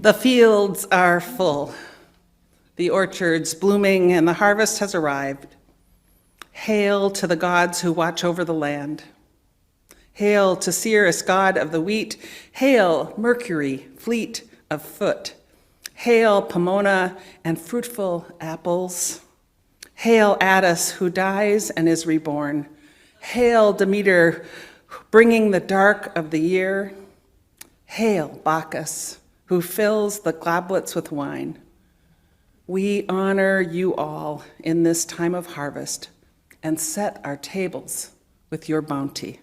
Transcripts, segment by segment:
The fields are full, the orchards blooming, and the harvest has arrived. Hail to the gods who watch over the land. Hail to Sirius, god of the wheat. Hail, Mercury, fleet of foot. Hail, Pomona and fruitful apples. Hail, Attis, who dies and is reborn. Hail, Demeter, bringing the dark of the year. Hail, Bacchus, who fills the goblets with wine. We honor you all in this time of harvest and set our tables with your bounty.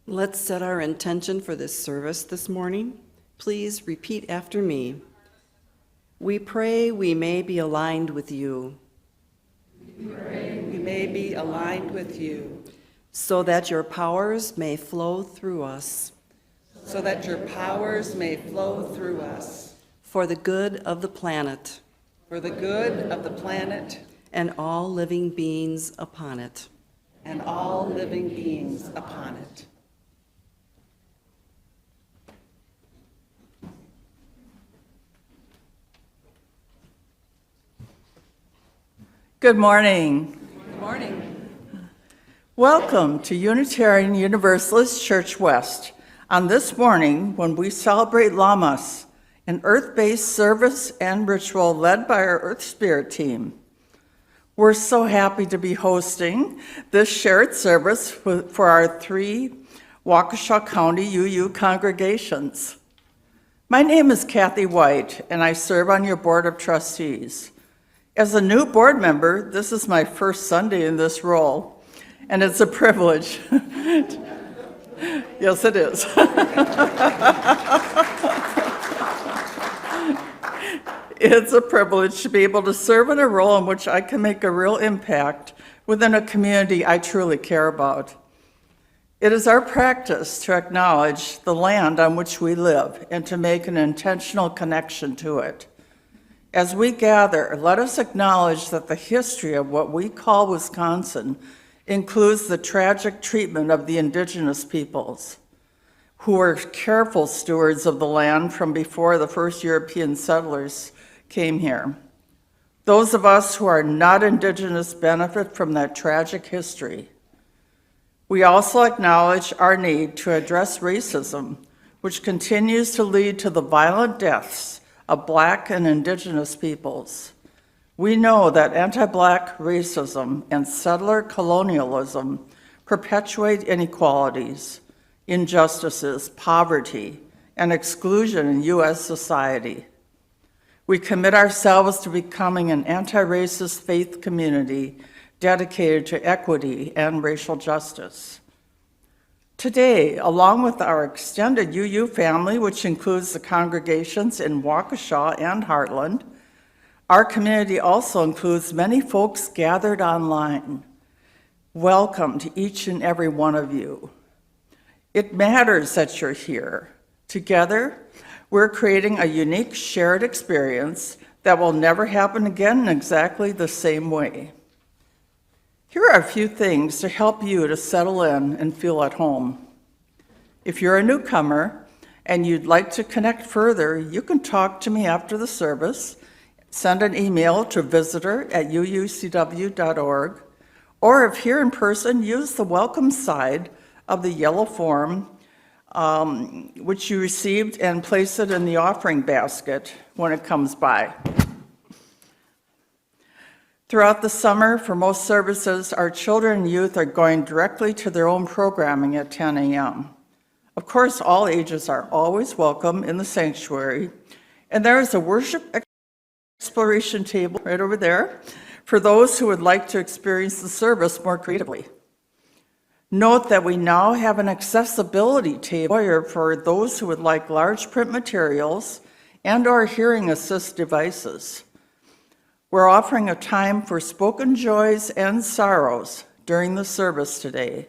Let's set our intention for this service this morning. Please repeat after me. We pray we may be aligned with you. We pray we may be aligned with you. So that your powers may flow through us. So that your powers may flow through us. For the good of the planet. For the good of the planet. And all living beings upon it. And all living beings upon it. Good morning. Good morning. Welcome to Unitarian Universalist Church West. On this morning, when we celebrate Lammas, an earth-based service and ritual led by our EarthSpirit team. We're so happy to be hosting this shared service for our 3 Waukesha County UU congregations. My name is Kathy White, and I serve on your board of trustees. As a new board member, this is my first Sunday in this role, and it's a privilege. Yes, it is. It's a privilege to be able to serve in a role in which I can make a real impact within a community I truly care about. It is our practice to acknowledge the land on which we live and to make an intentional connection to it. As we gather, let us acknowledge that the history of what we call Wisconsin includes the tragic treatment of the indigenous peoples, who were careful stewards of the land from before the first European settlers came here. Those of us who are not indigenous benefit from that tragic history. We also acknowledge our need to address racism, which continues to lead to the violent deaths of Black and Indigenous peoples. We know that anti-Black racism and settler colonialism perpetuate inequalities, injustices, poverty, and exclusion in U.S. society. We commit ourselves to becoming an anti-racist faith community dedicated to equity and racial justice. Today, along with our extended UU family, which includes the congregations in Waukesha and Heartland, our community also includes many folks gathered online. Welcome to each and every one of you. It matters that you're here. Together, we're creating a unique shared experience that will never happen again in exactly the same way. Here are a few things to help you to settle in and feel at home. If you're a newcomer and you'd like to connect further, you can talk to me after the service, send an email to visitor@uucw.org, or if here in person, use the welcome side of the yellow form which you received and place it in the offering basket when it comes by. Throughout the summer, for most services, our children and youth are going directly to their own programming at 10 a.m. Of course, all ages are always welcome in the sanctuary, and there is a worship exploration table right over there for those who would like to experience the service more creatively. Note that we now have an accessibility table for those who would like large print materials and/or hearing assist devices. We're offering a time for spoken joys and sorrows during the service today.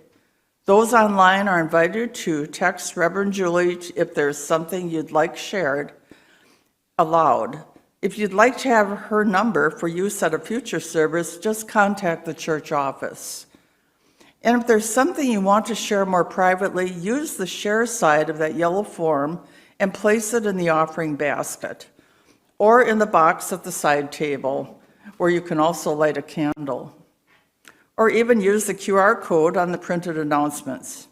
Those online are invited to text Reverend Julie if there's something you'd like shared aloud. If you'd like to have her number for use at a future service, just contact the church office. And if there's something you want to share more privately, use the share side of that yellow form and place it in the offering basket or in the box at the side table, where you can also light a candle, or even use the QR code on the printed announcements.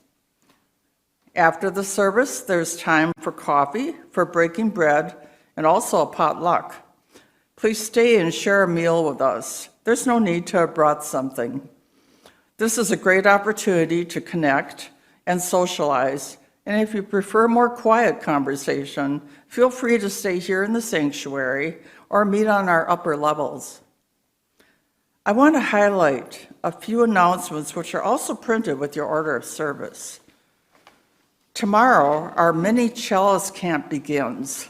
After the service, there's time for coffee, for breaking bread, and also a potluck. Please stay and share a meal with us. There's no need to have brought something. This is a great opportunity to connect and socialize, and if you prefer more quiet conversation, feel free to stay here in the sanctuary or meet on our upper levels. I want to highlight a few announcements which are also printed with your order of service. Tomorrow, our mini cellist camp begins.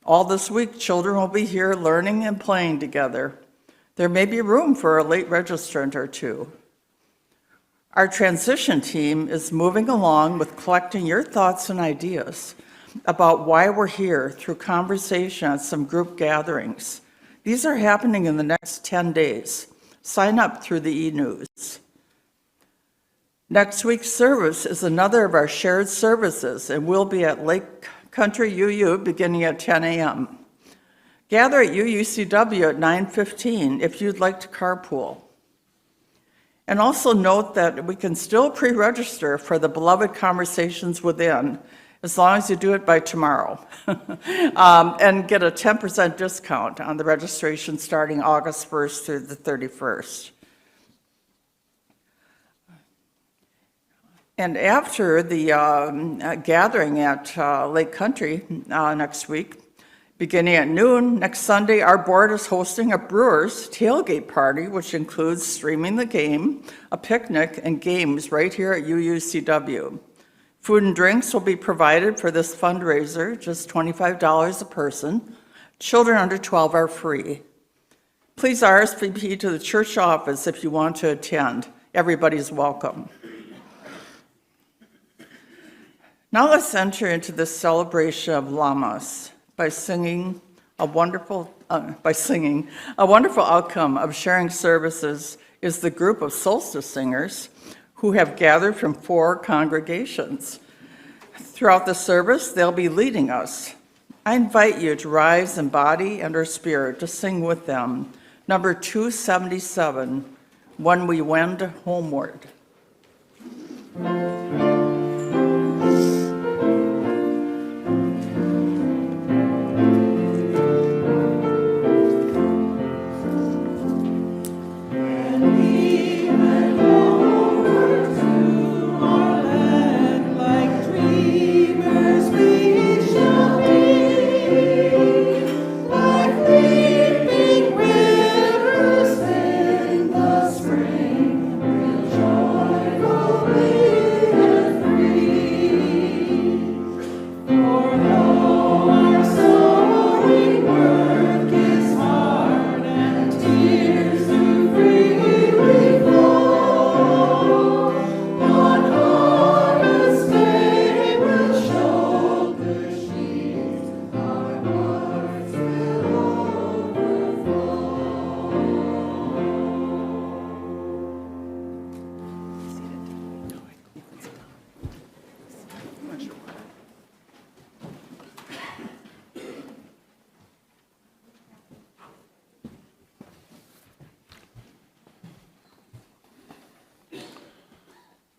All this week, children will be here learning and playing together. There may be room for a late registrant or two. Our transition team is moving along with collecting your thoughts and ideas about why we're here through conversation at some group gatherings. These are happening in the next 10 days. Sign up through the e-news. Next week's service is another of our shared services, and we'll be at Lake Country UU beginning at 10 a.m. Gather at UUCW at 9:15 if you'd like to carpool. And also note that we can still pre-register for the Beloved Conversations Within, as long as you do it by tomorrow, and get a 10% discount on the registration starting August 1st through the 31st. And after the gathering at Lake Country next week, beginning at noon, next Sunday, our board is hosting a Brewers tailgate party, which includes streaming the game, a picnic, and games right here at UUCW. Food and drinks will be provided for this fundraiser, just $25 a person. Children under 12 are free. Please RSVP to the church office if you want to attend. Everybody's welcome. Now let's enter into this celebration of Lammas by singing a wonderful outcome of sharing services is the group of solstice singers who have gathered from 4 congregations. Throughout the service, they'll be leading us. I invite you to rise in body and or spirit to sing with them. Number 277, When We Wend Homeward.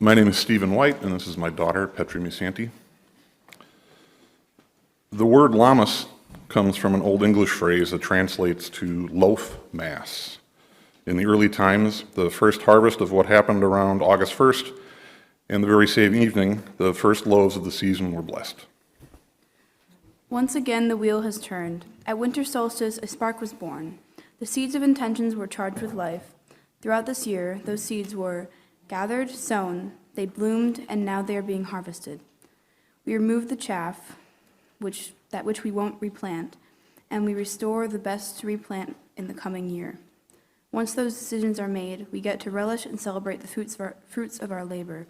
My name is Stephen White, and this is my daughter, Petri Musante. The word Lammas comes from an Old English phrase that translates to loaf mass. In the early times, the first harvest of what happened around August 1st, and the very same evening, the first loaves of the season were blessed. Once again, the wheel has turned. At winter solstice, a spark was born. The seeds of intentions were charged with life. Throughout this year, those seeds were gathered, sown, they bloomed, and now they are being harvested. We remove the chaff, which we won't replant, and we restore the best to replant in the coming year. Once those decisions are made, we get to relish and celebrate the fruits of our labor.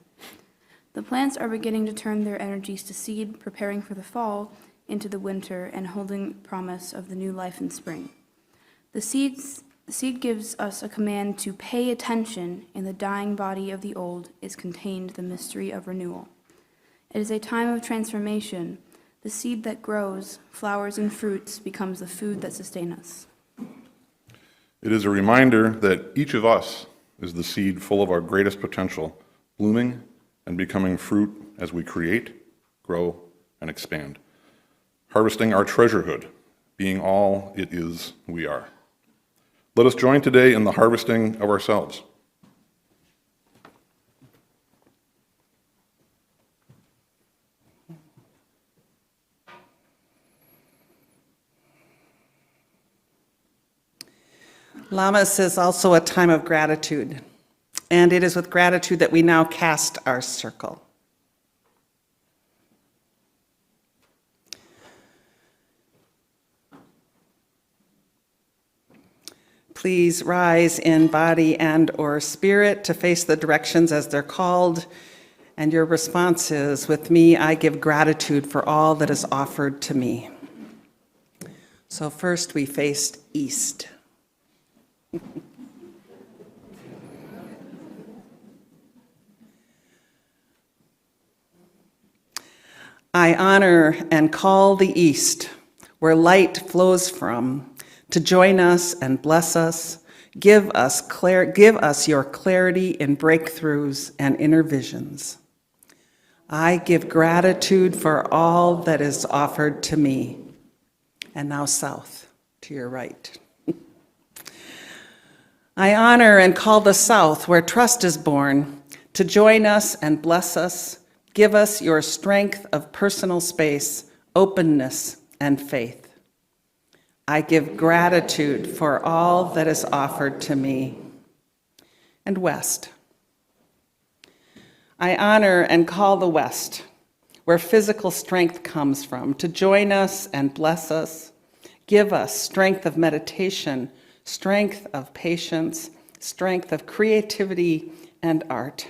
The plants are beginning to turn their energies to seed, preparing for the fall, into the winter, and holding promise of the new life in spring. The seed gives us a command to pay attention. In the dying body of the old is contained the mystery of renewal. It is a time of transformation. The seed that grows, flowers, and fruits becomes the food that sustains us. It is a reminder that each of us is the seed full of our greatest potential, blooming and becoming fruit as we create, grow, and expand, harvesting our treasurehood, being all it is we are. Let us join today in the harvesting of ourselves. Lammas is also a time of gratitude, and it is with gratitude that we now cast our circle. Please rise in body and/or spirit to face the directions as they're called, and your response is, with me, I give gratitude for all that is offered to me. So first we faced east. I honor and call the east, where light flows from, to join us and bless us. Give us your clarity in breakthroughs and inner visions. I give gratitude for all that is offered to me. And now south, to your right. I honor and call the south, where trust is born, to join us and bless us. Give us your strength of personal space, openness, and faith. I give gratitude for all that is offered to me. And west. I honor and call the west, where physical strength comes from, to join us and bless us. Give us strength of meditation, strength of patience, strength of creativity and art.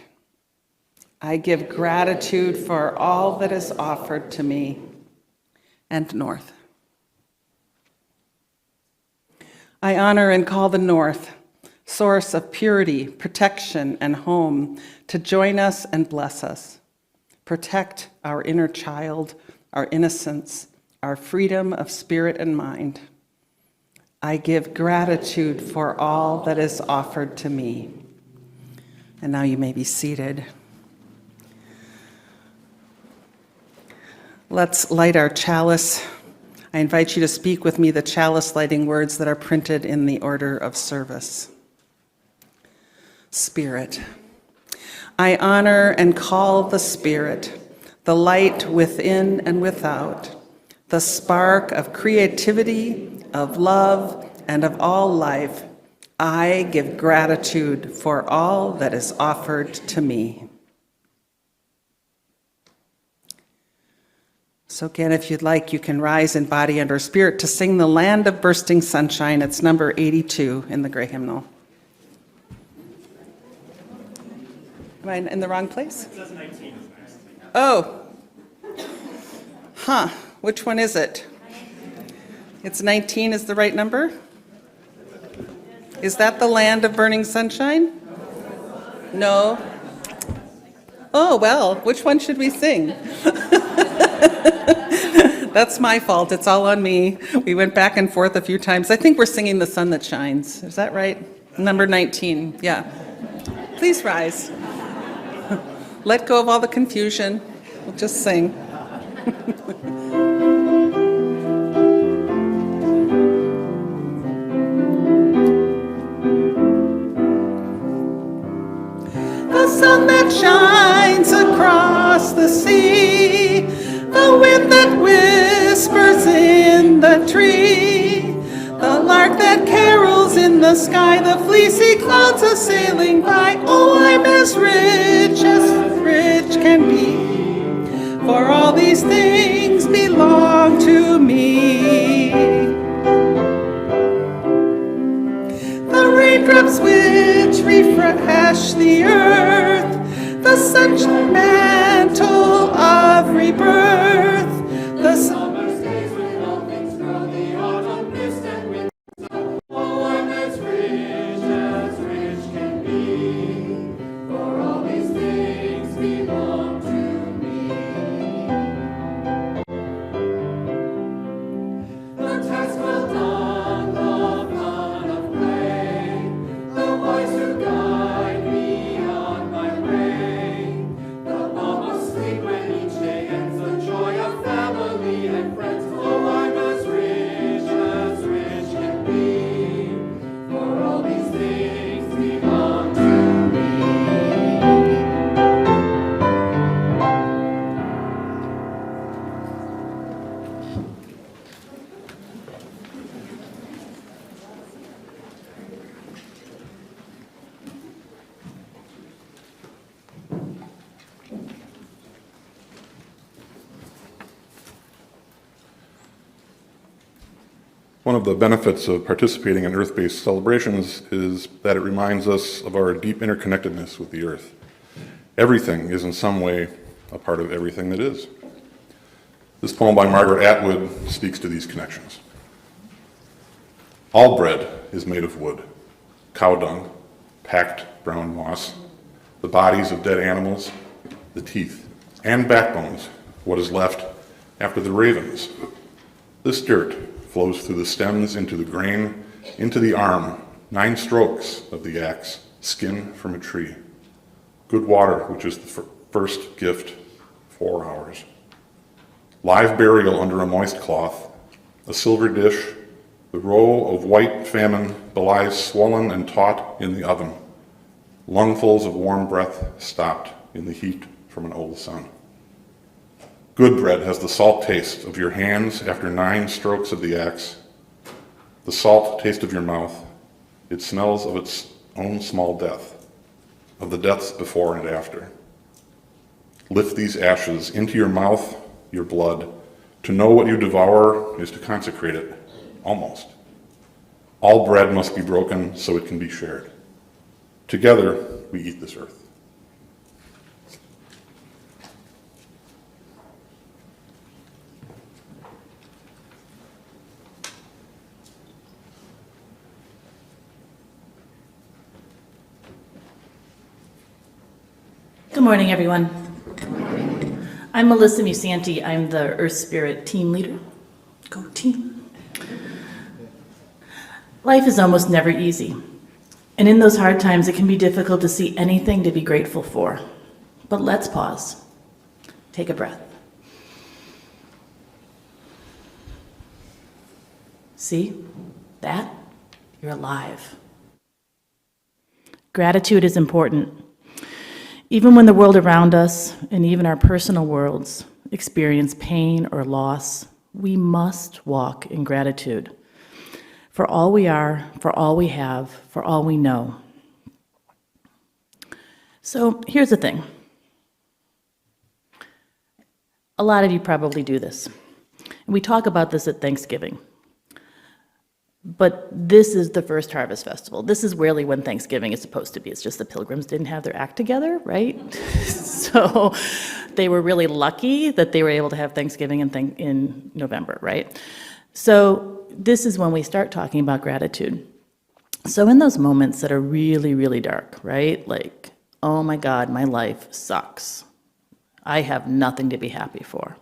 I give gratitude for all that is offered to me. And north. I honor and call the north, source of purity, protection, and home, to join us and bless us. Protect our inner child, our innocence, our freedom of spirit and mind. I give gratitude for all that is offered to me. And now you may be seated. Let's light our chalice. I invite you to speak with me the chalice lighting words that are printed in the order of service. Spirit. I honor and call the Spirit, the light within and without, the spark of creativity, of love, and of all life. I give gratitude for all that is offered to me. So again, if you'd like, you can rise in body and or spirit to sing The Land of Bursting Sunshine. It's number 82 in the Gray Hymnal. Am I in the wrong place? It says 19 is next. Oh. Which one is it? It's 19 is the right number? Is that The Land of Burning Sunshine? No. Oh, well, which one should we sing? That's my fault. It's all on me. We went back and forth a few times. I think we're singing The Sun That Shines. Is that right? Number 19. Yeah. Please rise. Let go of all the confusion. We'll just sing. The sun that shines across the sea, the wind that whispers in the tree, the lark that carols in the sky, the fleecy clouds a sailing by. Oh, I'm as rich can be, for all these things belong to me. The raindrops which refresh the earth, the sunshine mantle of rebirth, the summer's days when all things grow, the autumn mist and wind. Oh, I'm as rich can be, for all these things belong to me. The task well done, the fun of play, the voice to guide me on my way, the balm of sleep when each day ends, the joy of family and friends. Oh, I'm as rich can be, for all these things belong to me. One of the benefits of participating in Earth-based celebrations is that it reminds us of our deep interconnectedness with the Earth. Everything is in some way a part of everything that is. This poem by Margaret Atwood speaks to these connections. All bread is made of wood, cow dung, packed brown moss, the bodies of dead animals, the teeth, and backbones, what is left after the ravens. This dirt flows through the stems into the grain, into the arm, 9 strokes of the axe, skin from a tree. Good water, which is the first gift, 4 hours. Live burial under a moist cloth, a silver dish, the row of white famine belies swollen and taut in the oven, lungfuls of warm breath stopped in the heat from an old sun. Good bread has the salt taste of your hands after 9 strokes of the axe, the salt taste of your mouth. It smells of its own small death, of the deaths before and after. Lift these ashes into your mouth, your blood. To know what you devour is to consecrate it, almost. All bread must be broken so it can be shared. Together, we eat this earth. Good morning, everyone. I'm Melissa Musante. I'm the EarthSpirit team leader. Go team. Life is almost never easy. And in those hard times, it can be difficult to see anything to be grateful for. But let's pause. Take a breath. See? That? You're alive. Gratitude is important. Even when the world around us, and even our personal worlds, experience pain or loss, we must walk in gratitude for all we are, for all we have, for all we know. So here's the thing. A lot of you probably do this. And we talk about this at Thanksgiving. But this is the first Harvest Festival. This is really when Thanksgiving is supposed to be. It's just the Pilgrims didn't have their act together, right? So they were really lucky that they were able to have Thanksgiving in November, right? So this is when we start talking about gratitude. So in those moments that are really, really dark, right? Like, oh my God, my life sucks. I have nothing to be happy for.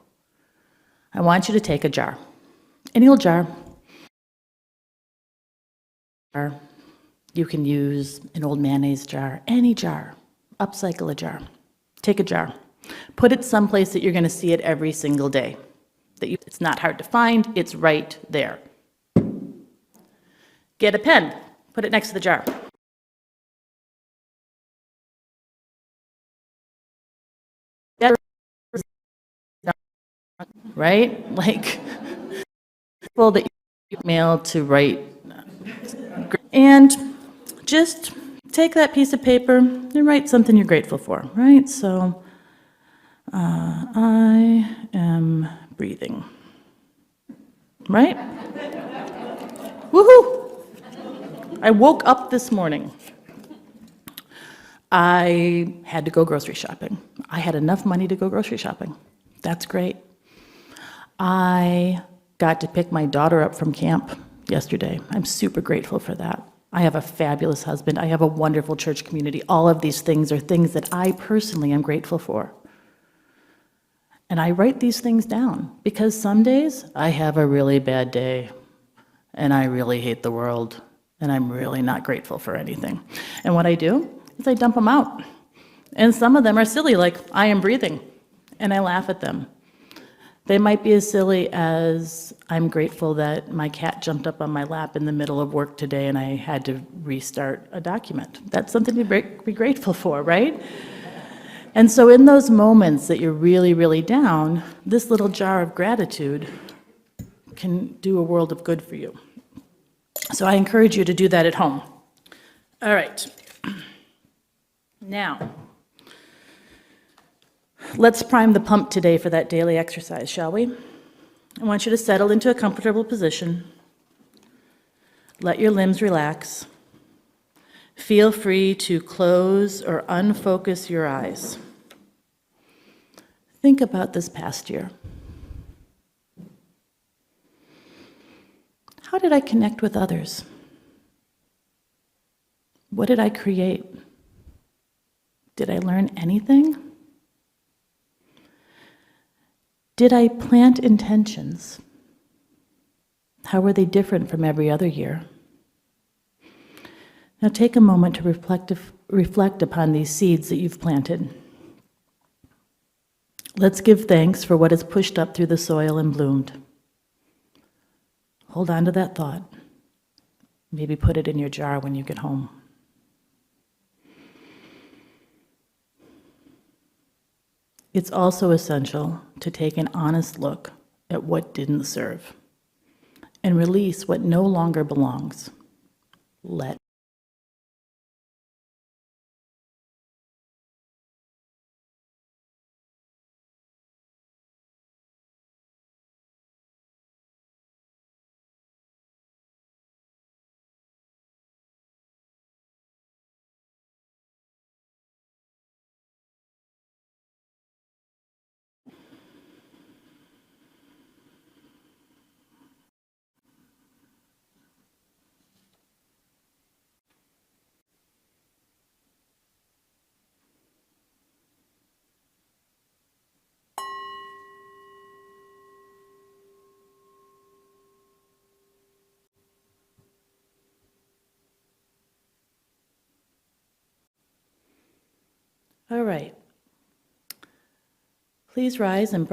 I want you to take a jar, any old jar. You can use an old mayonnaise jar, any jar, upcycle a jar. Take a jar, put it someplace that you're going to see it every single day. It's not hard to find, it's right there. Get a pen, put it next to the jar. Right? Like, people that you mail to write. And just take that piece of paper and write something you're grateful for, right? So, I am breathing, right? Woohoo! I woke up this morning. I had to go grocery shopping. I had enough money to go grocery shopping. That's great. I got to pick my daughter up from camp yesterday. I'm super grateful for that. I have a fabulous husband. I have a wonderful church community. All of these things are things that I personally am grateful for. And I write these things down because some days I have a really bad day and I really hate the world and I'm really not grateful for anything. And what I do is I dump them out. And some of them are silly, like I am breathing, and I laugh at them. They might be as silly as I'm grateful that my cat jumped up on my lap in the middle of work today and I had to restart a document. That's something to be grateful for, right? And so in those moments that you're really, really down, this little jar of gratitude can do a world of good for you. So I encourage you to do that at home. All right. Now, let's prime the pump today for that daily exercise, shall we? I want you to settle into a comfortable position. Let your limbs relax. Feel free to close or unfocus your eyes. Think about this past year. How did I connect with others? What did I create? Did I learn anything? Did I plant intentions? How were they different from every other year? Now take a moment to reflect upon these seeds that you've planted. Let's give thanks for what has pushed up through the soil and bloomed. Hold on to that thought. Maybe put it in your jar when you get home. It's also essential to take an honest look at what didn't serve and release what no longer belongs. Let All right. Please rise and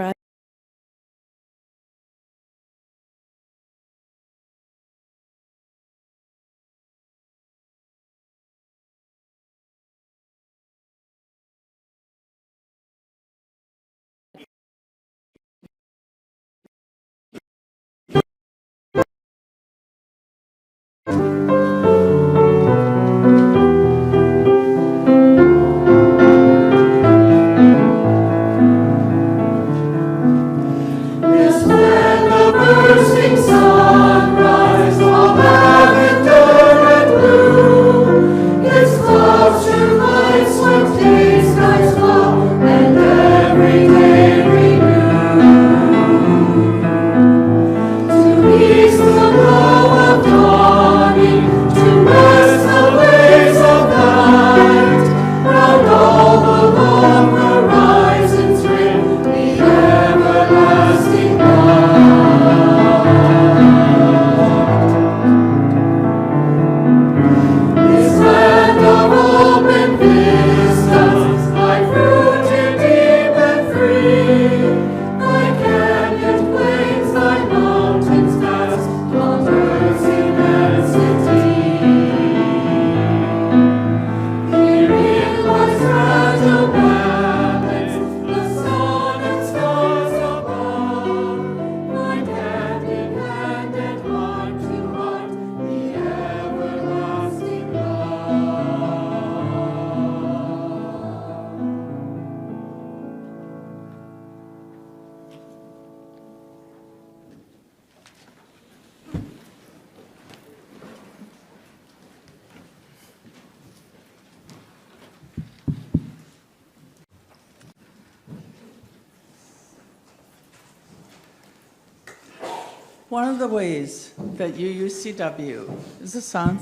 One of the ways that UUCW, is this on?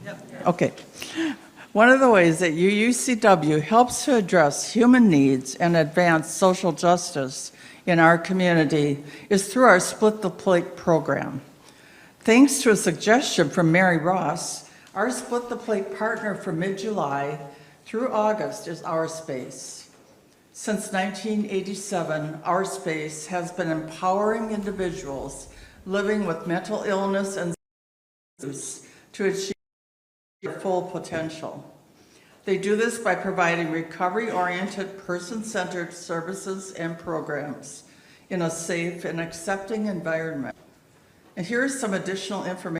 Yep. Okay. One of the ways that UUCW helps to address human needs and advance social justice in our community is through our Split the Plate program. Thanks to a suggestion from Mary Ross, our Split the Plate partner from mid-July through August is Our Space. Since 1987, Our Space has been empowering individuals living with mental illness and abuse to achieve their full potential. They do this by providing recovery-oriented, person-centered services and programs in a safe and accepting environment. And here's some additional information.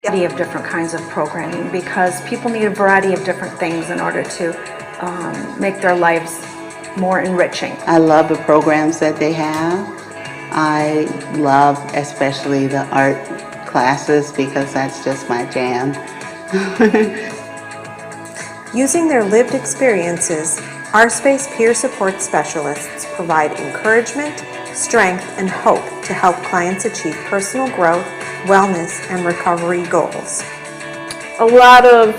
Variety of different kinds of programming because people need a variety of different things in order to make their lives more enriching. I love the programs that they have. I love especially the art classes because that's just my jam. Using their lived experiences, EarthSpirit peer support specialists provide encouragement, strength, and hope to help clients achieve personal growth, wellness, and recovery goals. A lot of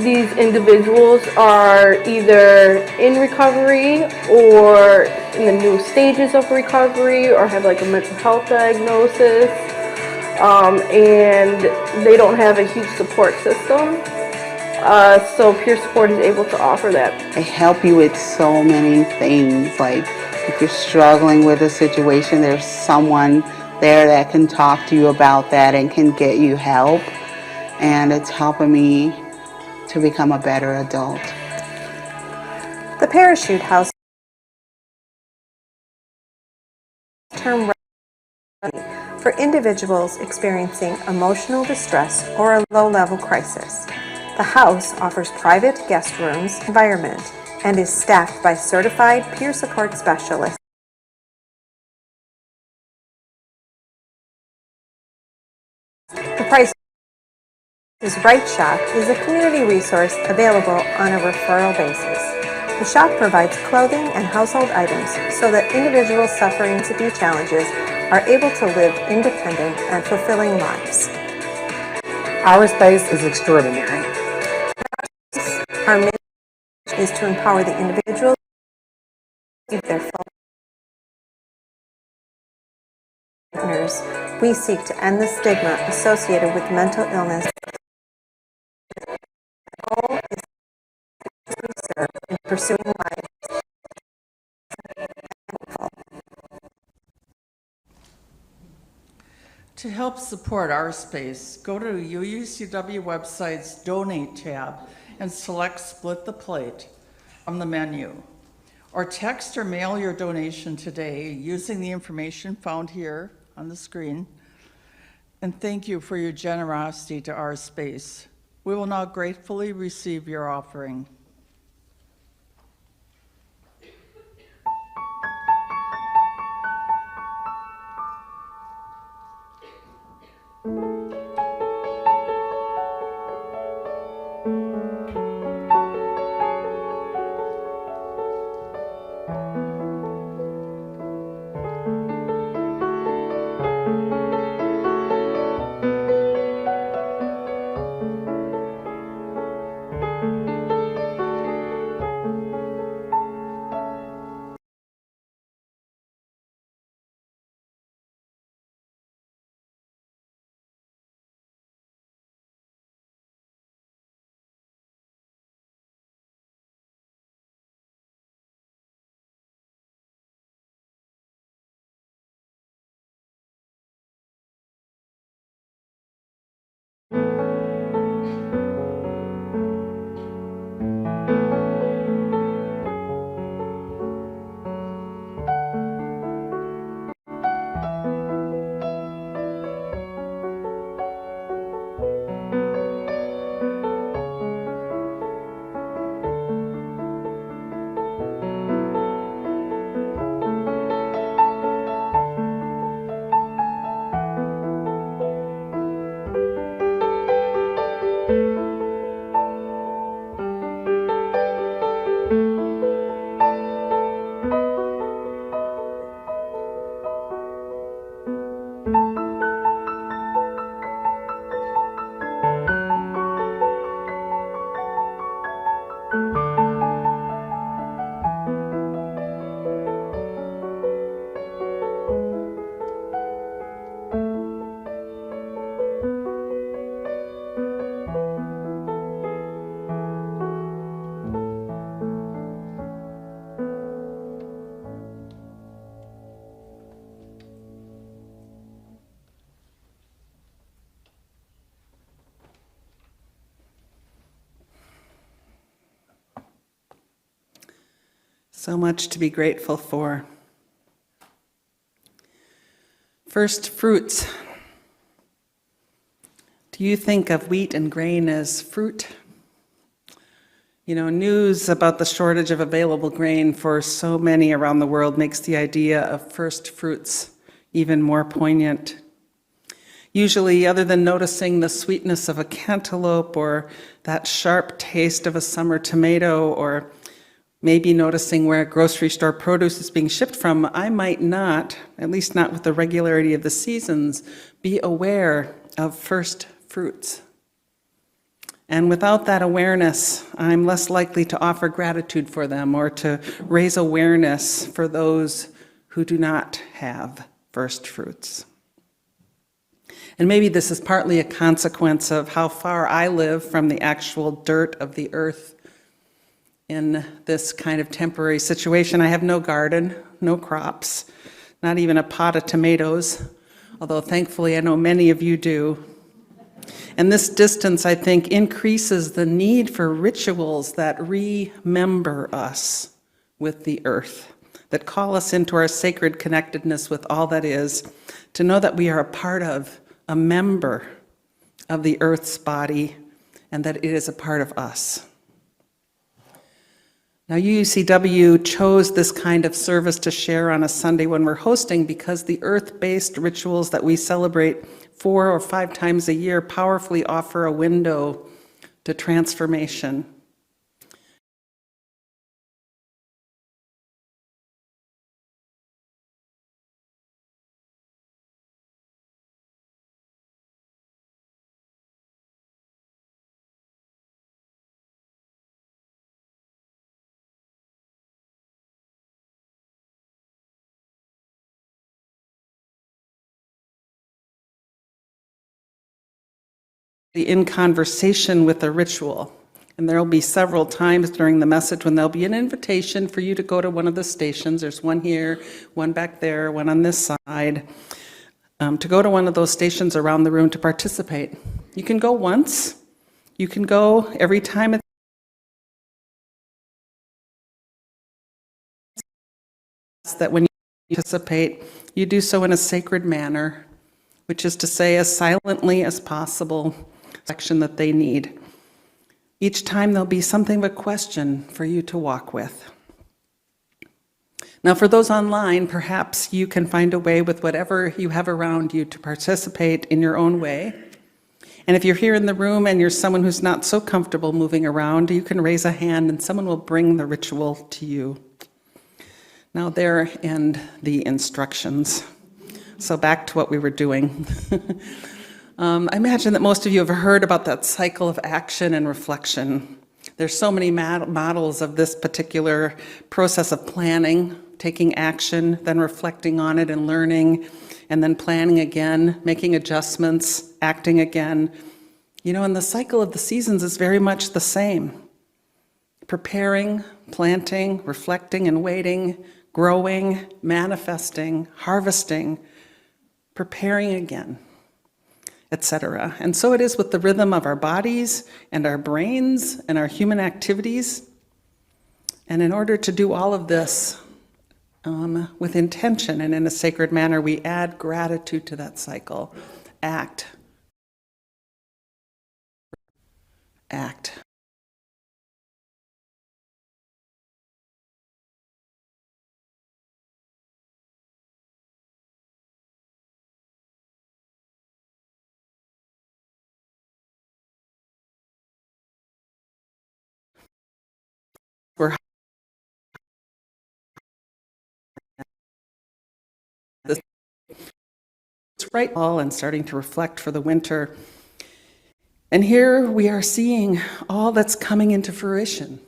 these individuals are either in recovery or in the new stages of recovery or have like a mental health diagnosis, and they don't have a huge support system. So peer support is able to offer that. They help you with so many things. Like if you're struggling with a situation, there's someone there that can talk to you about that and can get you help. And it's helping me to become a better adult. The Parachute House term for individuals experiencing emotional distress or a low-level crisis. The house offers private guest rooms environment and is staffed by certified peer support specialists. The Price is Right Shop is a community resource available on a referral basis. The shop provides clothing and household items so that individuals suffering severe challenges are able to live independent and fulfilling lives. Our space is extraordinary. Our mission is to empower the individuals to achieve their full partners. We seek to end the stigma associated with mental illness. The goal is to serve in pursuing life. To help support our space, go to UUCW website's Donate tab and select Split the Plate from the menu. Or text or mail your donation today using the information found here on the screen. And thank you for your generosity to our space. We will now gratefully receive your offering. So much to be grateful for. First fruits. Do you think of wheat and grain as fruit? You know, news about the shortage of available grain for so many around the world makes the idea of first fruits even more poignant. Usually, other than noticing the sweetness of a cantaloupe or that sharp taste of a summer tomato, or maybe noticing where grocery store produce is being shipped from, I might not, at least not with the regularity of the seasons, be aware of first fruits. And without that awareness, I'm less likely to offer gratitude for them or to raise awareness for those who do not have first fruits. And maybe this is partly a consequence of how far I live from the actual dirt of the earth. In this kind of temporary situation, I have no garden, no crops, not even a pot of tomatoes, although thankfully I know many of you do. And this distance, I think, increases the need for rituals that remember us with the earth, that call us into our sacred connectedness with all that is, to know that we are a part of, a member of the earth's body, and that it is a part of us. Now, UUCW chose this kind of service to share on a Sunday when we're hosting because the earth-based rituals that we celebrate 4 or 5 times a year powerfully offer a window to transformation. In conversation with a ritual. And there will be several times during the message when there'll be an invitation for you to go to one of the stations. There's one here, one back there, one on this side. to go to one of those stations around the room to participate. You can go once. You can go every time that when you participate, you do so in a sacred manner, which is to say as silently as possible, section that they need. Each time there'll be something of a question for you to walk with. Now for those online, perhaps you can find a way with whatever you have around you to participate in your own way. And if you're here in the room and you're someone who's not so comfortable moving around, you can raise a hand and someone will bring the ritual to you. Now there end the instructions. So back to what we were doing. I imagine that most of you have heard about that cycle of action and reflection. There's so many models of this particular process of planning, taking action, then reflecting on it and learning, and then planning again, making adjustments, acting again. You know, and the cycle of the seasons is very much the same. Preparing, planting, reflecting and waiting, growing, manifesting, harvesting, preparing again, etc. And so it is with the rhythm of our bodies and our brains and our human activities. And in order to do all of this with intention and in a sacred manner, we add gratitude to that cycle. Act. Act. We're right fall and starting to reflect for the winter. And here we are seeing all that's coming into fruition.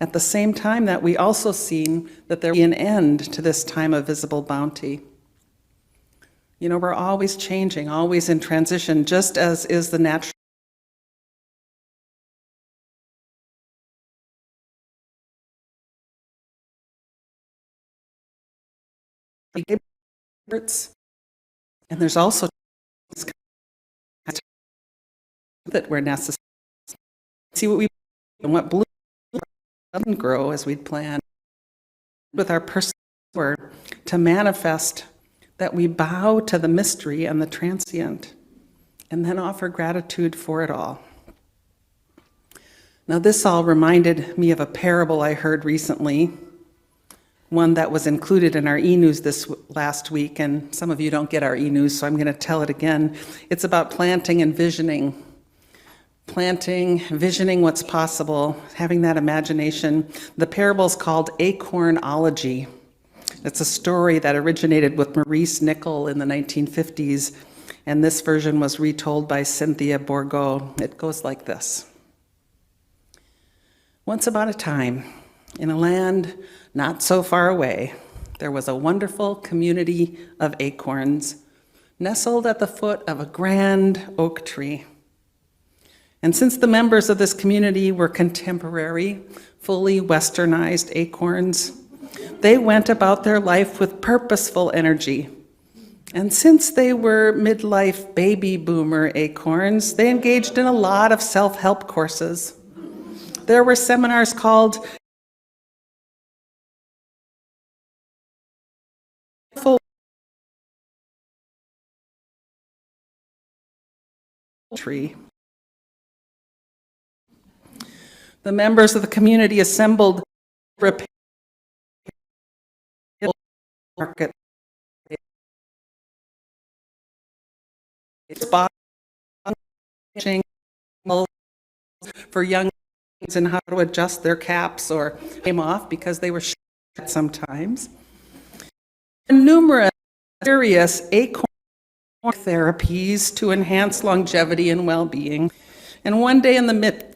At the same time that we also seen that there will be an end to this time of visible bounty. You know, we're always changing, always in transition, just as is the natural. And there's also that we're necessary. See what we and what blue doesn't grow as we'd planned. With our personal power to manifest that we bow to the mystery and the transient, and then offer gratitude for it all. Now, this all reminded me of a parable I heard recently, one that was included in our e-news this last week, and some of you don't get our e-news, so I'm going to tell it again. It's about planting and visioning. Planting, visioning what's possible, having that imagination. The parable's called Acornology. It's a story that originated with Maurice Nicoll in the 1950s, and this version was retold by Cynthia Bourgeau. It goes like this. Once upon a time, in a land not so far away, there was a wonderful community of acorns nestled at the foot of a grand oak tree. And since the members of this community were contemporary, fully westernized acorns, they went about their life with purposeful energy. And since they were midlife baby boomer acorns, they engaged in a lot of self-help courses. There were seminars called Tree. The members of the community assembled repair market spot for young and how to adjust their caps or came off because they were short sometimes. And numerous serious acorn therapies to enhance longevity and well-being. And one day in the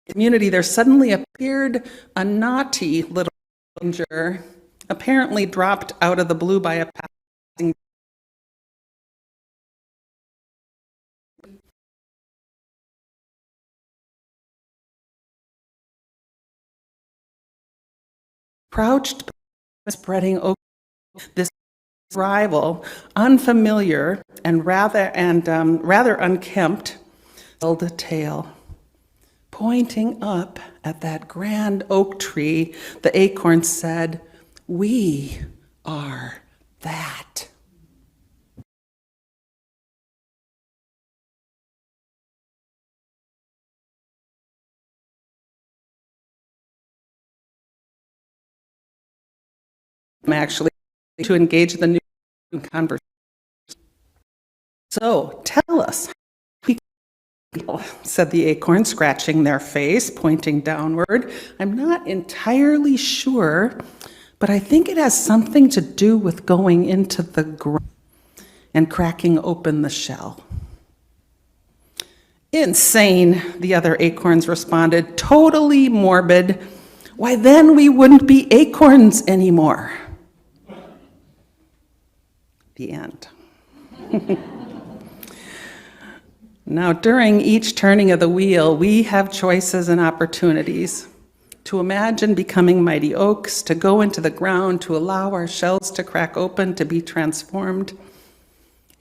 community, there suddenly appeared a naughty little stranger, apparently dropped out of the blue by a passing. Crouched, spreading oak, this arrival, unfamiliar and rather unkempt, held a tail. Pointing up at that grand oak tree, the acorn said, "We are that." Actually, to engage the new conversation. So tell us, said the acorn, scratching their face, pointing downward. "I'm not entirely sure, but I think it has something to do with going into the ground and cracking open the shell." "Insane," the other acorns responded. "Totally morbid. Why, then we wouldn't be acorns anymore." The end. Now, during each turning of the wheel, we have choices and opportunities to imagine becoming mighty oaks, to go into the ground, to allow our shells to crack open, to be transformed.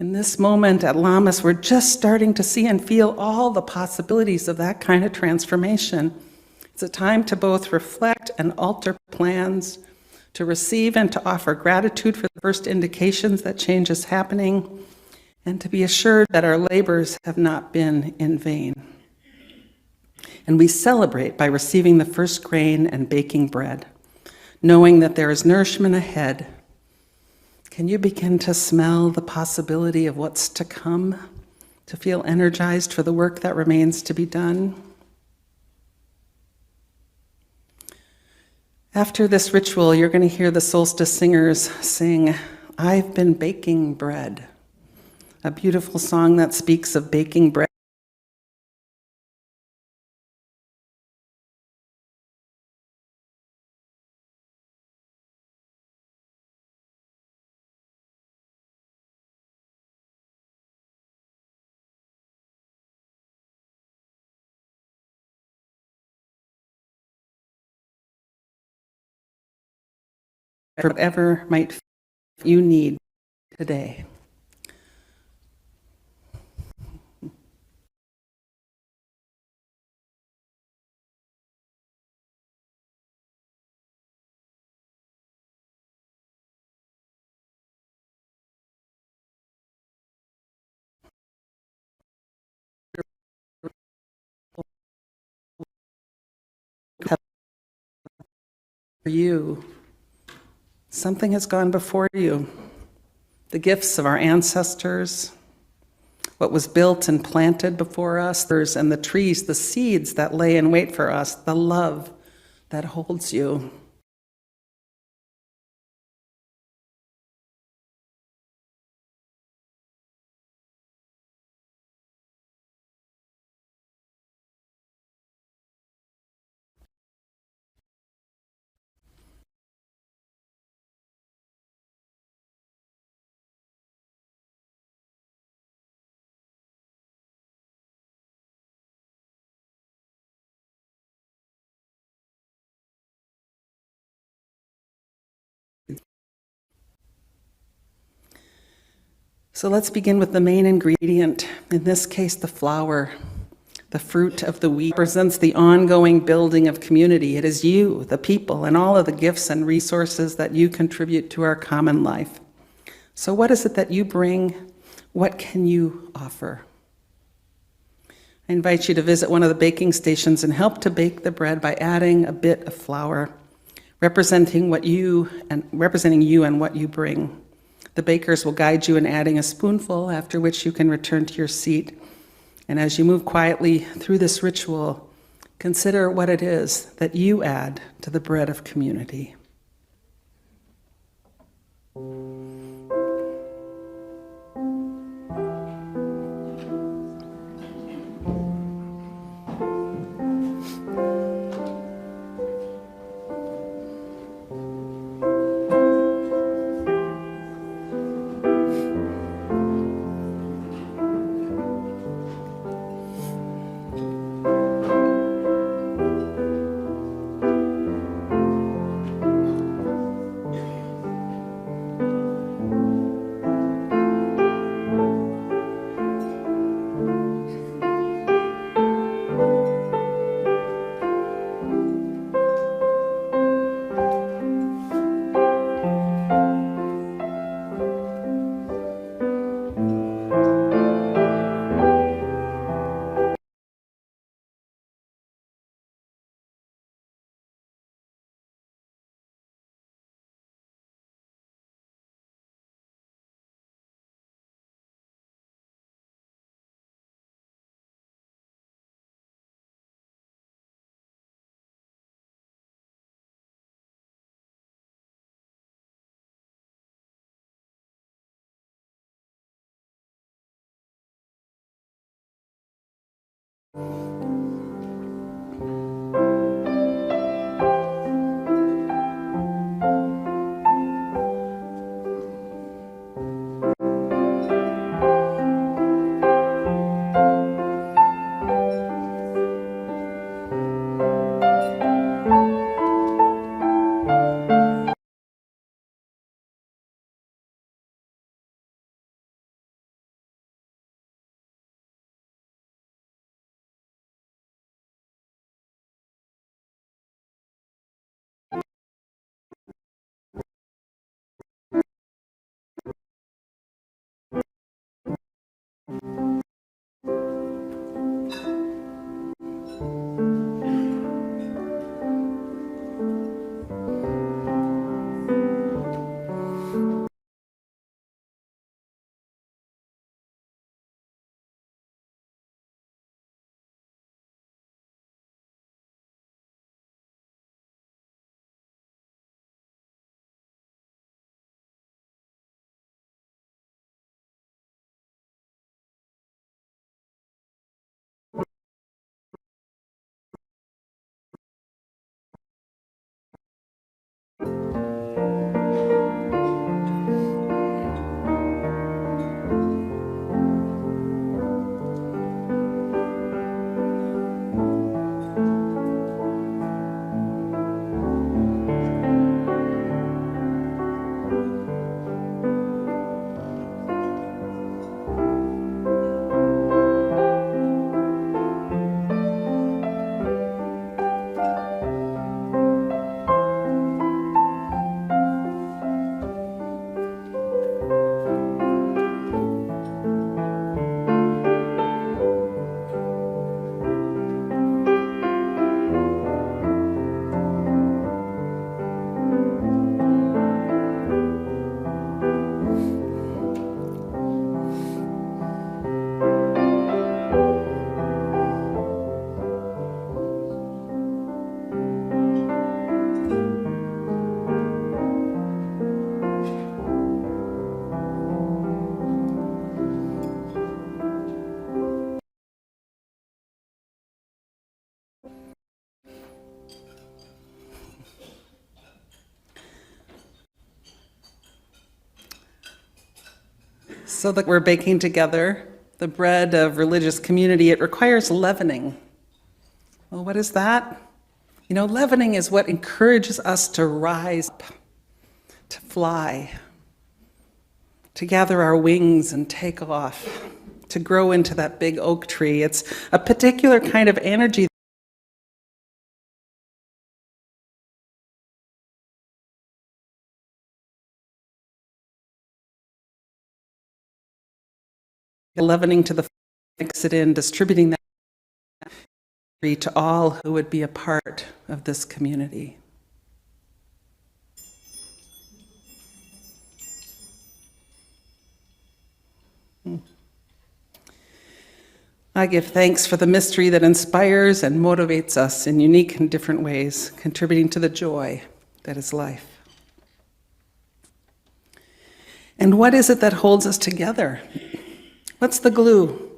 In this moment at Lammas, we're just starting to see and feel all the possibilities of that kind of transformation. It's a time to both reflect and alter plans, to receive and to offer gratitude for the first indications that change is happening, and to be assured that our labors have not been in vain. And we celebrate by receiving the first grain and baking bread, knowing that there is nourishment ahead. Can you begin to smell the possibility of what's to come, to feel energized for the work that remains to be done? After this ritual, you're going to hear the solstice singers sing, "I've been baking bread," a beautiful song that speaks of baking bread. Whatever might you need today. For you, something has gone before you. The gifts of our ancestors, what was built and planted before us, and the trees, the seeds that lay in wait for us, the love that holds you. So let's begin with the main ingredient, in this case, the flour. The fruit of the wheat represents the ongoing building of community. It is you, the people, and all of the gifts and resources that you contribute to our common life. So what is it that you bring? What can you offer? I invite you to visit one of the baking stations and help to bake the bread by adding a bit of flour, representing you and what you bring. The bakers will guide you in adding a spoonful, after which you can return to your seat. And as you move quietly through this ritual, consider what it is that you add to the bread of community. So that we're baking together the bread of religious community, it requires leavening. Well, what is that? You know, leavening is what encourages us to rise up, to fly, to gather our wings and take off, to grow into that big oak tree. It's a particular kind of energy. Leavening to the mix it in, distributing that to all who would be a part of this community. I give thanks for the mystery that inspires and motivates us in unique and different ways, contributing to the joy that is life. And what is it that holds us together? What's the glue?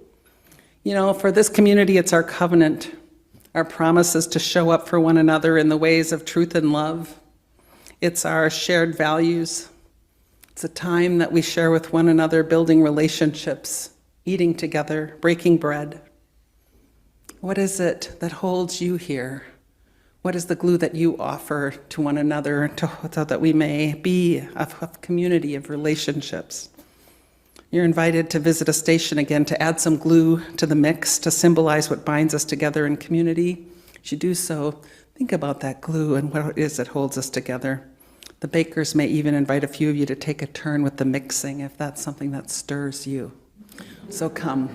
You know, for this community, it's our covenant, our promises to show up for one another in the ways of truth and love. It's our shared values. It's a time that we share with one another, building relationships, eating together, breaking bread. What is it that holds you here? What is the glue that you offer to one another so that we may be a community of relationships? You're invited to visit a station again to add some glue to the mix to symbolize what binds us together in community. As you do so, think about that glue and what it is that holds us together. The bakers may even invite a few of you to take a turn with the mixing if that's something that stirs you. So come.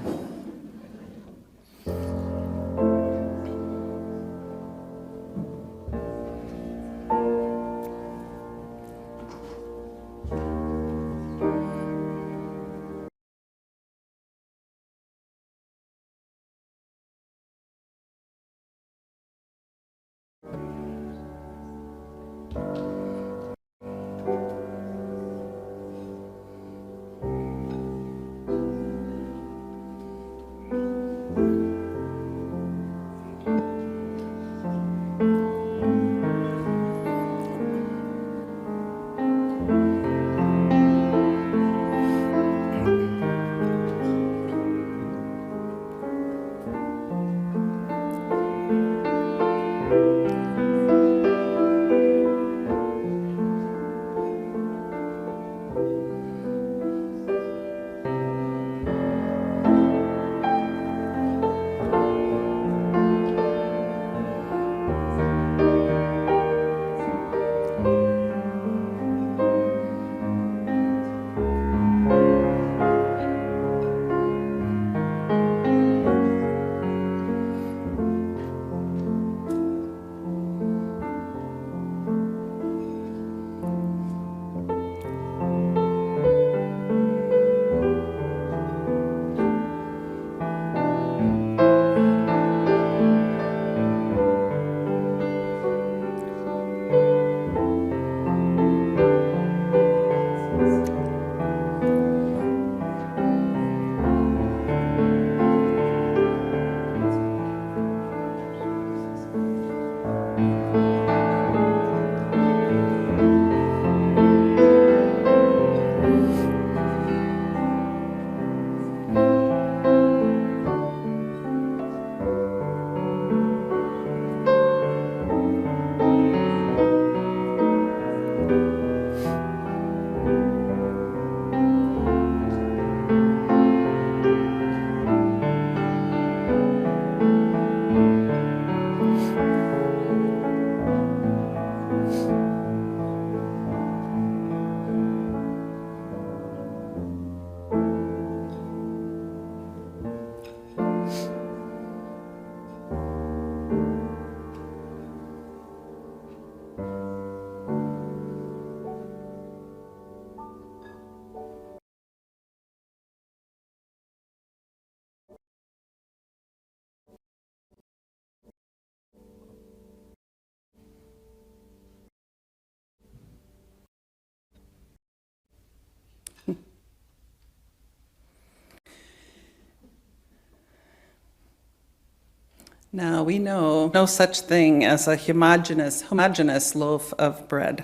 Now we know no such thing as a homogeneous loaf of bread.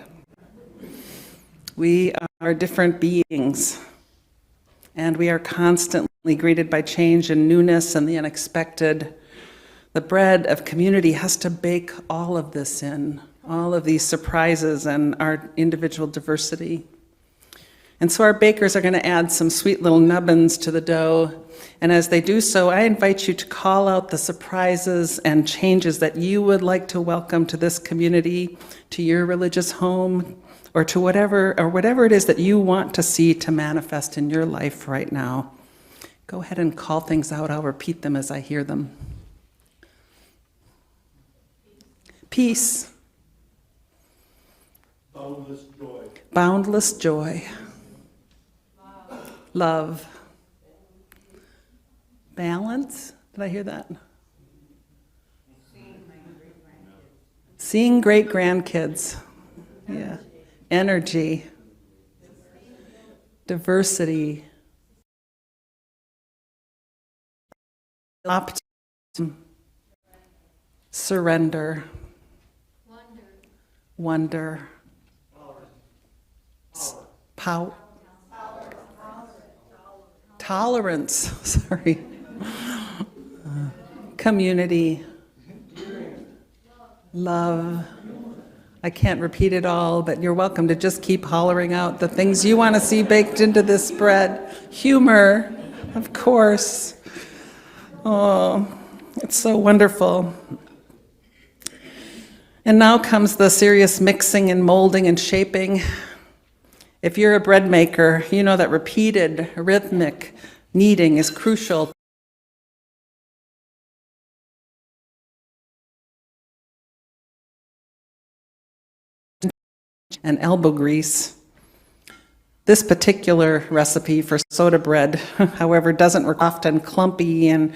We are different beings and we are constantly greeted by change and newness and the unexpected. The bread of community has to bake all of this in, all of these surprises and our individual diversity. And so our bakers are going to add some sweet little nubbins to the dough. And as they do so, I invite you to call out the surprises and changes that you would like to welcome to this community, to your religious home, or to whatever it is that you want to see to manifest in your life right now. Go ahead and call things out. I'll repeat them as I hear them. Peace. Boundless joy. Boundless joy. Love. Balance. Did I hear that? Seeing great grandkids. Yeah. Energy. Diversity. Optimism. Surrender. Wonder. Power. Tolerance. Sorry. Community. Love. I can't repeat it all, but you're welcome to just keep hollering out the things you want to see baked into this bread. Humor, of course. Oh, it's so wonderful. And now comes the serious mixing and molding and shaping. If you're a bread maker, you know that repeated rhythmic kneading is crucial. And elbow grease. This particular recipe for soda bread, however, doesn't work often clumpy, and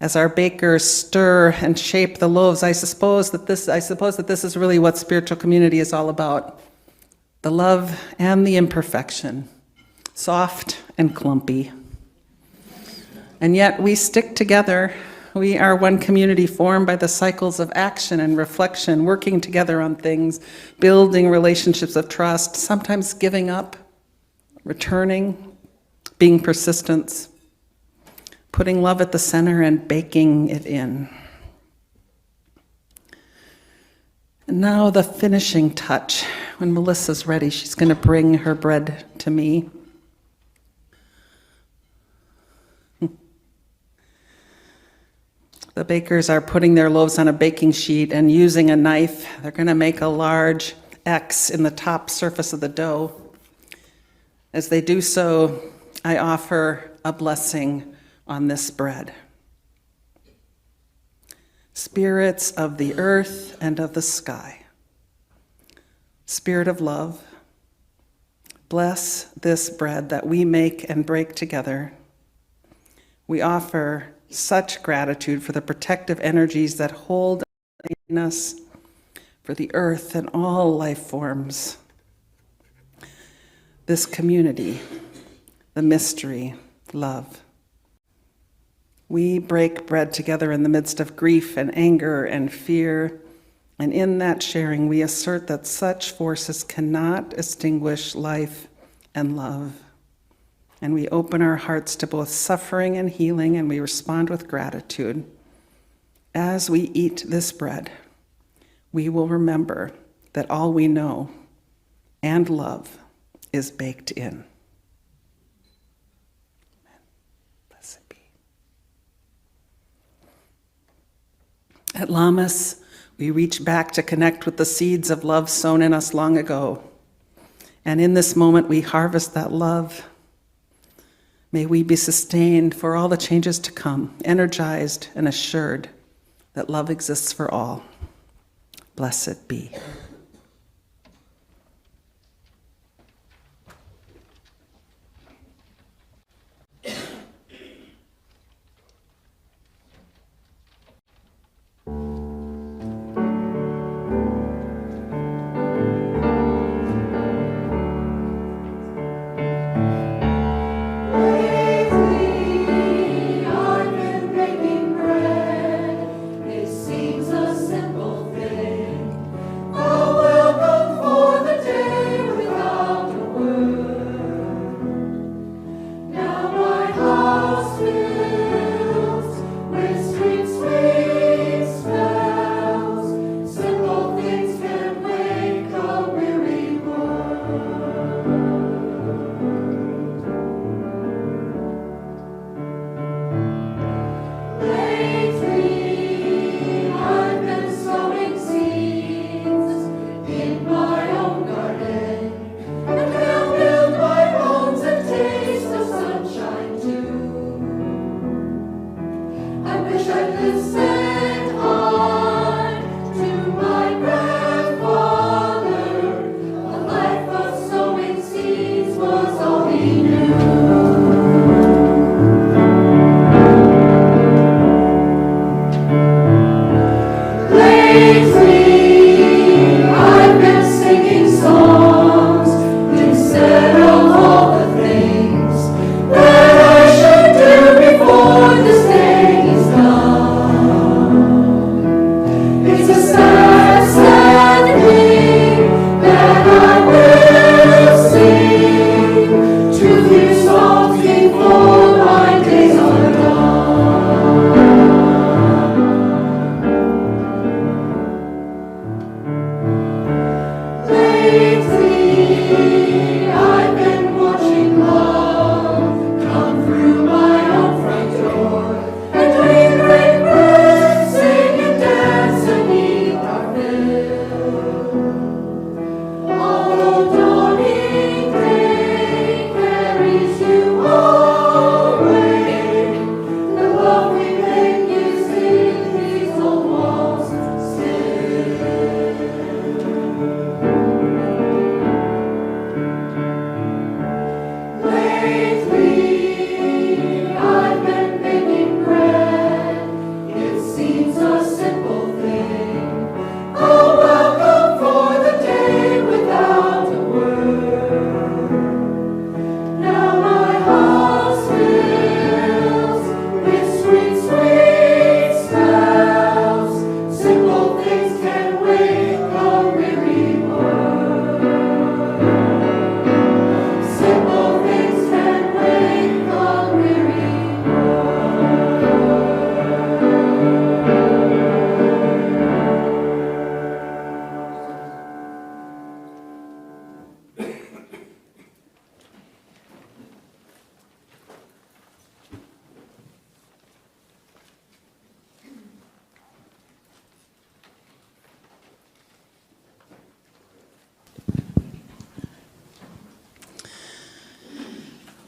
as our bakers stir and shape the loaves, I suppose that this is really what spiritual community is all about. The love and the imperfection, soft and clumpy. And yet we stick together. We are one community formed by the cycles of action and reflection, working together on things, building relationships of trust, sometimes giving up, returning, being persistent, putting love at the center and baking it in. And now the finishing touch. When Melissa's ready, she's going to bring her bread to me. The bakers are putting their loaves on a baking sheet and using a knife. They're going to make a large X in the top surface of the dough. As they do so, I offer a blessing on this bread. Spirits of the earth and of the sky, Spirit of love, bless this bread that we make and break together. We offer such gratitude for the protective energies that hold in us, for the earth and all life forms. This community, the mystery, love. We break bread together in the midst of grief and anger and fear, and in that sharing we assert that such forces cannot extinguish life and love. And we open our hearts to both suffering and healing, and we respond with gratitude. As we eat this bread, we will remember that all we know and love is baked in. Amen. Blessed be. At Lammas, we reach back to connect with the seeds of love sown in us long ago. And in this moment, we harvest that love. May we be sustained for all the changes to come, energized and assured that love exists for all. Blessed be. Oh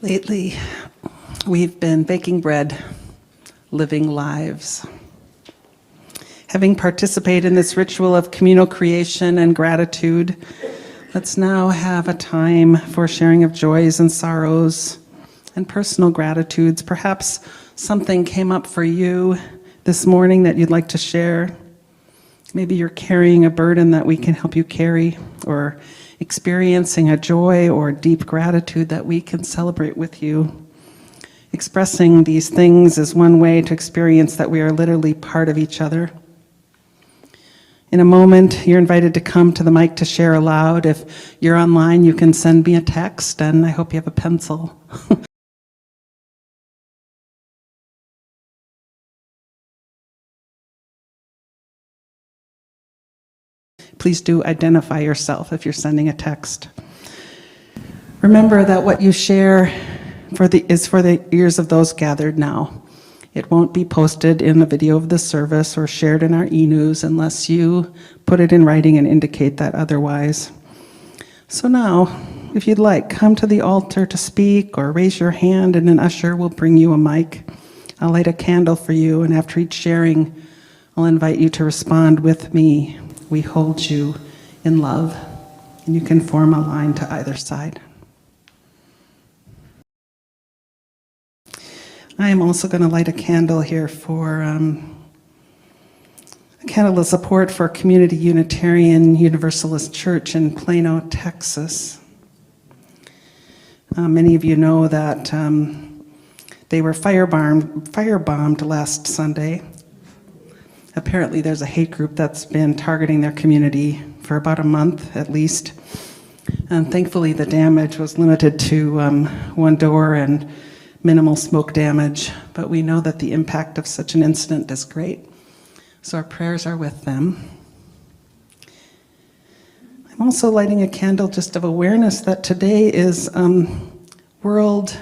Lately, we've been baking bread, living lives. Having participated in this ritual of communal creation and gratitude, let's now have a time for sharing of joys and sorrows and personal gratitudes. Perhaps something came up for you this morning that you'd like to share. Maybe you're carrying a burden that we can help you carry, or experiencing a joy or deep gratitude that we can celebrate with you. Expressing these things is one way to experience that we are literally part of each other. In a moment, you're invited to come to the mic to share aloud. If you're online, you can send me a text, and I hope you have a pencil. Please do identify yourself if you're sending a text. Remember that what you share is for the ears of those gathered now. It won't be posted in the video of the service or shared in our e-news unless you put it in writing and indicate that otherwise. So now, if you'd like, come to the altar to speak or raise your hand and an usher will bring you a mic. I'll light a candle for you, and after each sharing, I'll invite you to respond with me. We hold you in love, and you can form a line to either side. I am also going to light a candle here for a candle of support for Community Unitarian Universalist Church in Plano, Texas. Many of you know that they were firebombed last Sunday. Apparently there's a hate group that's been targeting their community for about a month at least. And thankfully the damage was limited to one door and minimal smoke damage, but we know that the impact of such an incident is great. So our prayers are with them. I'm also lighting a candle just of awareness that today is World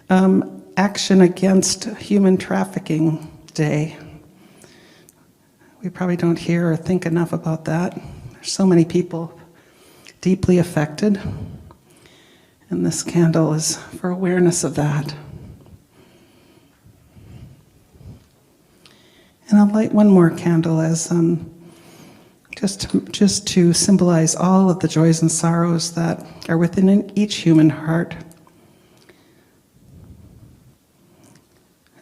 Action Against Human Trafficking Day. We probably don't hear or think enough about that. There's so many people deeply affected. And this candle is for awareness of that. And I'll light one more candle as just to symbolize all of the joys and sorrows that are within each human heart.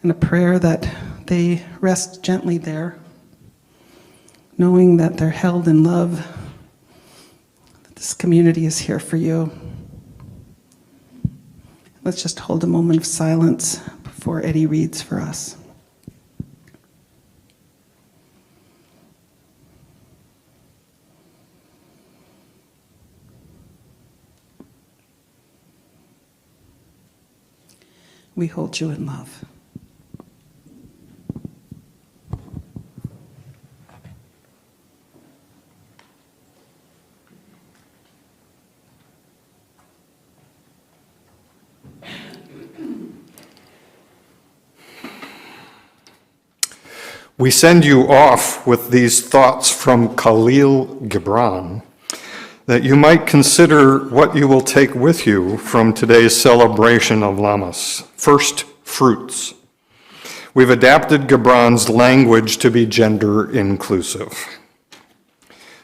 And a prayer that they rest gently there, knowing that they're held in love, that this community is here for you. Let's just hold a moment of silence before Eddie reads for us. We hold you in love. We send you off with these thoughts from Khalil Gibran, that you might consider what you will take with you from today's celebration of Lammas, first fruits. We've adapted Gibran's language to be gender inclusive.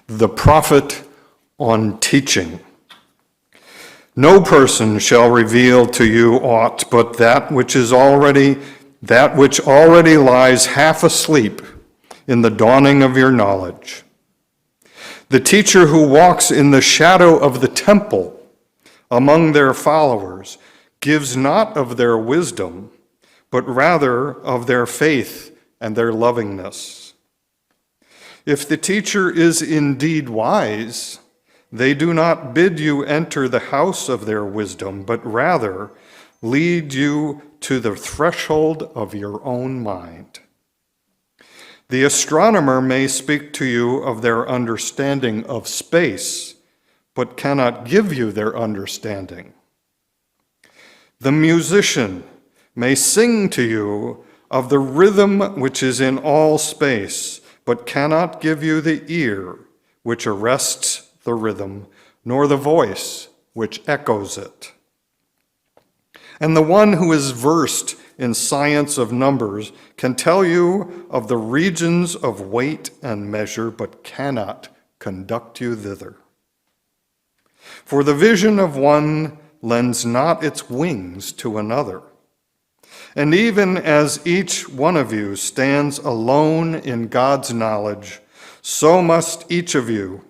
The prophet on teaching. No person shall reveal to you aught but that which already lies half asleep in the dawning of your knowledge. The teacher who walks in the shadow of the temple among their followers gives not of their wisdom, but rather of their faith and their lovingness. If the teacher is indeed wise, they do not bid you enter the house of their wisdom, but rather lead you to the threshold of your own mind. The astronomer may speak to you of their understanding of space, but cannot give you their understanding. The musician may sing to you of the rhythm which is in all space, but cannot give you the ear which arrests the rhythm, nor the voice which echoes it. And the one who is versed in science of numbers can tell you of the regions of weight and measure, but cannot conduct you thither. For the vision of one lends not its wings to another. And even as each one of you stands alone in God's knowledge, so must each of you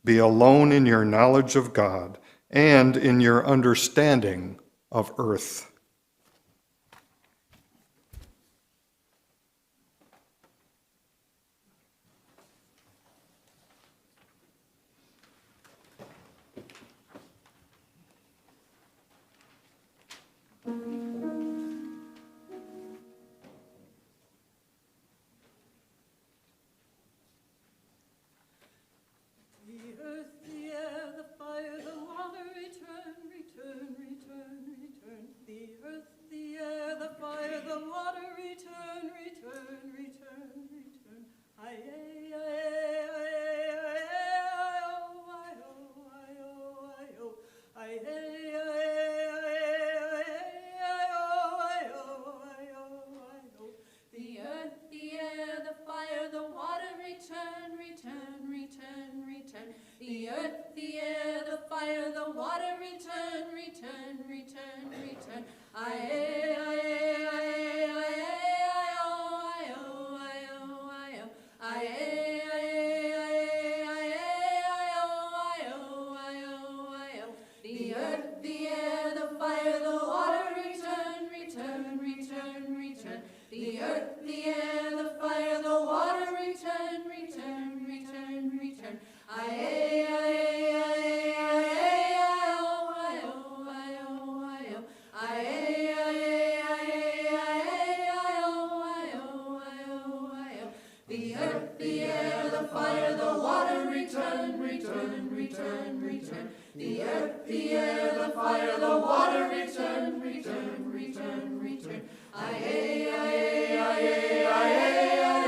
be alone in your knowledge of God and in your understanding of earth. The earth, the air, the fire, the water, return, return, return, return. Aye, aye, aye, aye, aye, oh, aye, oh, aye, oh, aye, aye, aye, aye, aye, oh, aye, oh, aye, oh, aye, oh. The earth, the air, the fire, the water, return, return, return, return. The earth, the air, the fire, the water, return, return, return, return. Aye, aye, aye, aye, aye, oh, aye, oh, aye, oh, aye, oh. Aye, aye, aye, aye, aye, oh, aye, oh, aye, oh, aye, oh. The earth, the air, the fire, the water, return, return, return, return. The earth, the air, the fire, the water, return, return, return, return. Aye, aye, aye, aye, aye, oh, aye, oh, aye, oh, aye, oh. Aye, aye, aye, aye, oh, aye, oh, aye, oh, aye, oh. The earth, the air, the fire, the water, return, return, return, return. The earth, the air, the fire, the water, return, return, return, return. Aye, aye, aye, aye,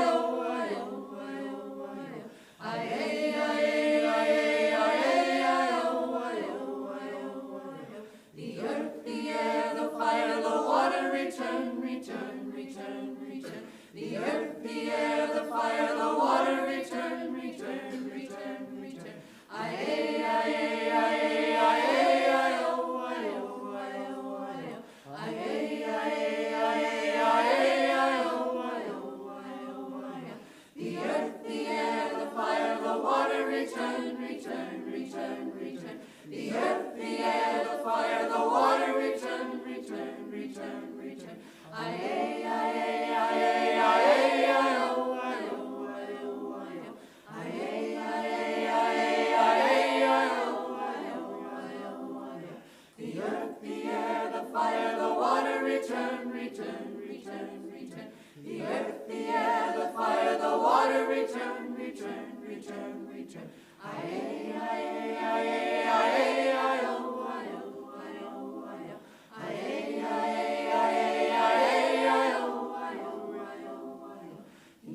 oh, aye, oh, aye, oh, aye, oh. Aye, aye, aye, aye, oh, aye, oh, aye, oh, aye, oh. The earth, the air, the fire, the water, return, return, return, return. The earth, the air, the fire, the water, return, return, return, return. Aye, aye, aye, aye, oh, aye, oh, aye, oh, aye, oh. Aye, aye, aye, aye, oh, aye, oh, aye, oh, aye, oh. The earth, the air, the fire, the water, return, return, return, return. The earth, the air, the fire, the water, return, return, return, return. Aye, aye, aye, aye, oh, aye, oh, aye, oh, aye, oh. Aye, aye, aye, aye, oh, aye, oh, aye, oh, aye, oh. The earth, the air, the fire, the water, return, return, return, return. The earth, the air, the fire, the water, return, return, return, return. Aye, aye, aye, aye, aye, oh, aye, oh, aye, oh, aye, oh. Aye, aye, aye, aye, oh, aye, oh, aye, oh, aye, oh.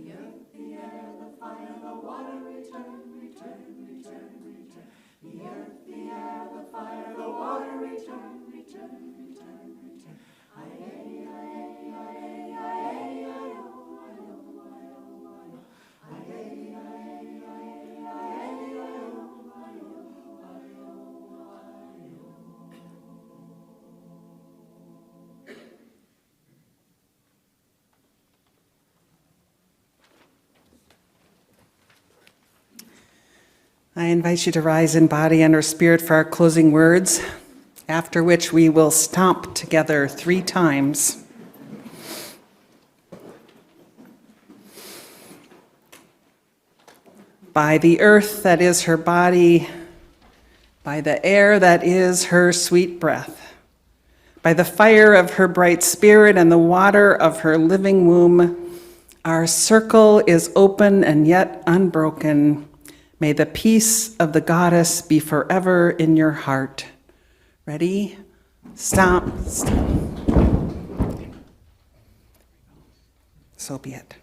I invite you to rise in body and or spirit for our closing words, after which we will stomp together 3 times. By the earth that is her body, by the air that is her sweet breath, by the fire of her bright spirit and the water of her living womb, our circle is open and yet unbroken. May the peace of the goddess be forever in your heart. Ready? Stomp, stomp. So be it.